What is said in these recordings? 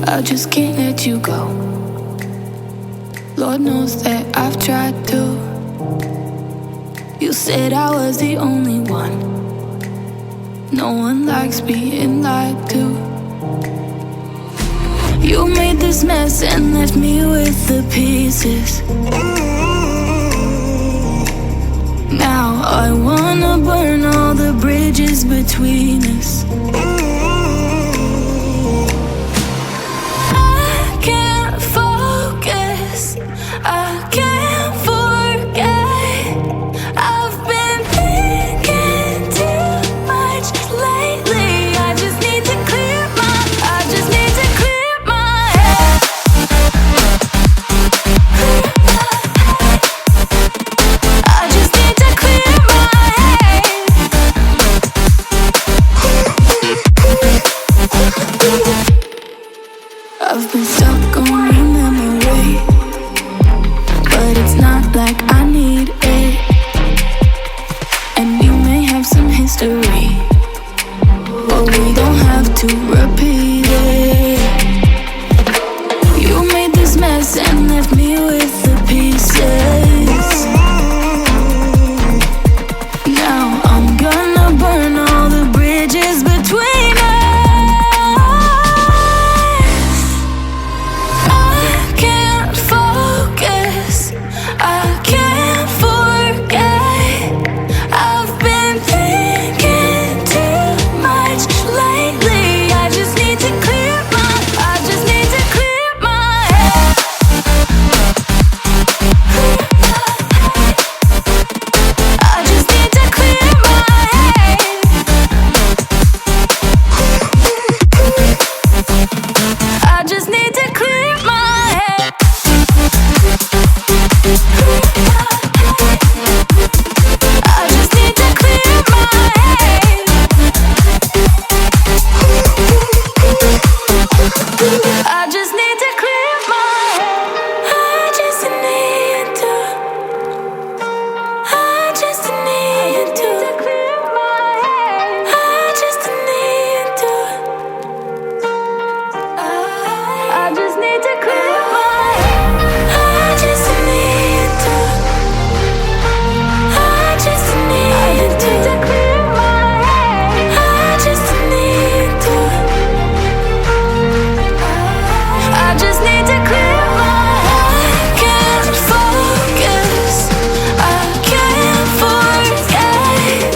I just can't let you go. Lord knows that I've tried to. You said I was the only one. No one likes being lied to. You made this mess and left me with the pieces. Now I wanna burn all the bridges between us. I can't focus, I can't forget. I've been thinking too much lately. I just need to clear my head. I just need to clear my head. I've been stuck on your memory, but it's not like I need it. And you may have some history, but we don't have to repeat it. You made this mess and left me with the pieces. Now I'm gonna burn all the bridges between us. I can't focus, I can't forget. I've been thinking too much lately. I just need to clear my head. I just need to clear my head. I just need to clear my head. I just need to clear my head. I just need to clear my head. I just need to. I just need to clear my head. I just need to. I just need to clear my head. I just need to. I just need to clear my head. I just need to. I just need to clear my head. I can't focus, I can't forget.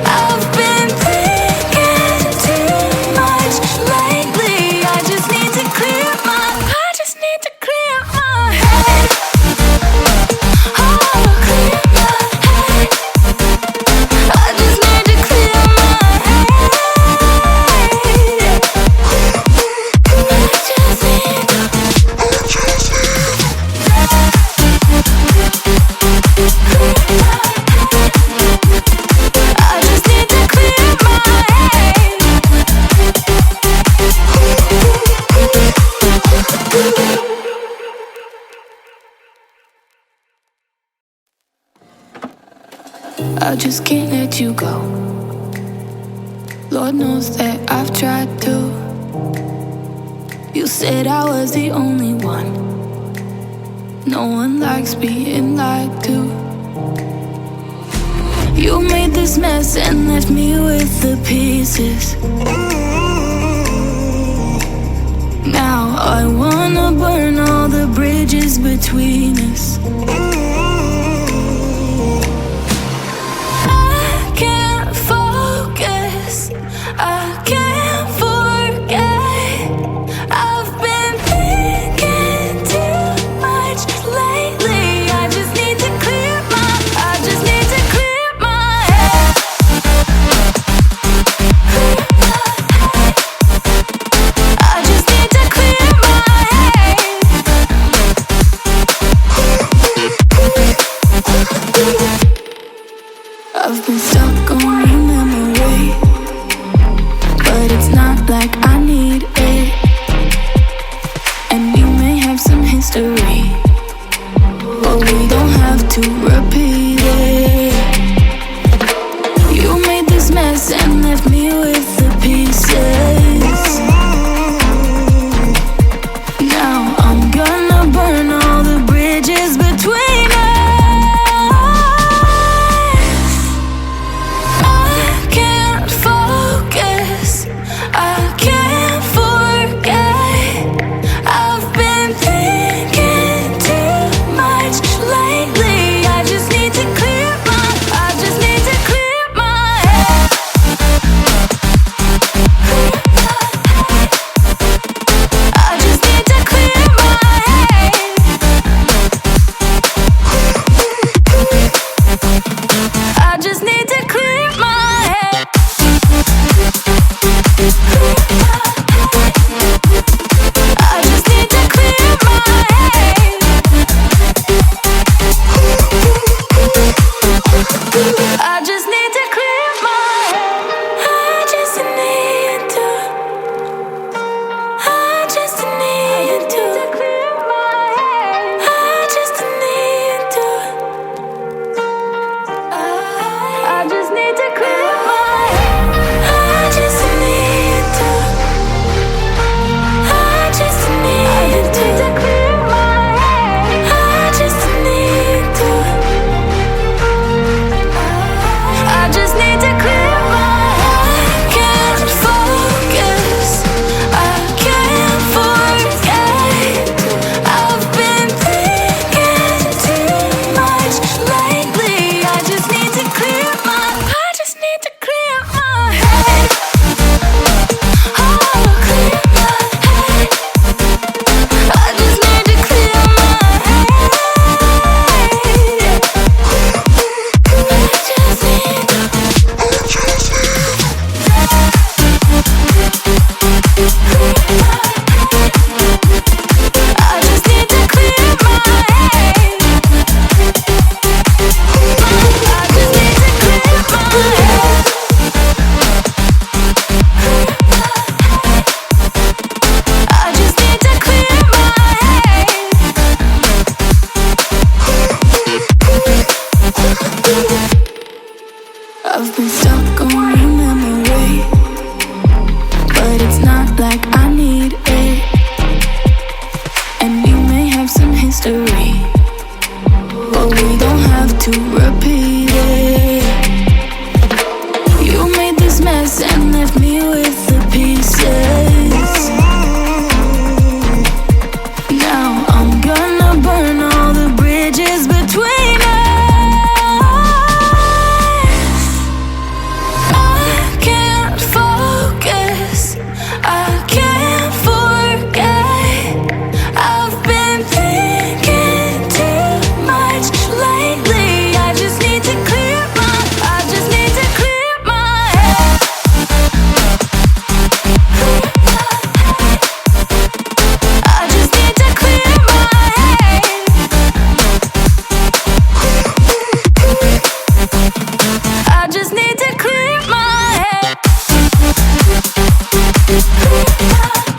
I've been thinking too much lately. I just need to clear my head. Oh, clear my head. I just need to clear my head. I just need to clear my head. I just can't let you go. Lord knows that I've tried to. You said I was the only one. No one likes being lied to. You made this mess and left me with the pieces. Now I wanna burn all the bridges between us. I can't focus, I can't forget. I've been thinking too much lately. I just need to clear my head. I just need to clear my head. clear my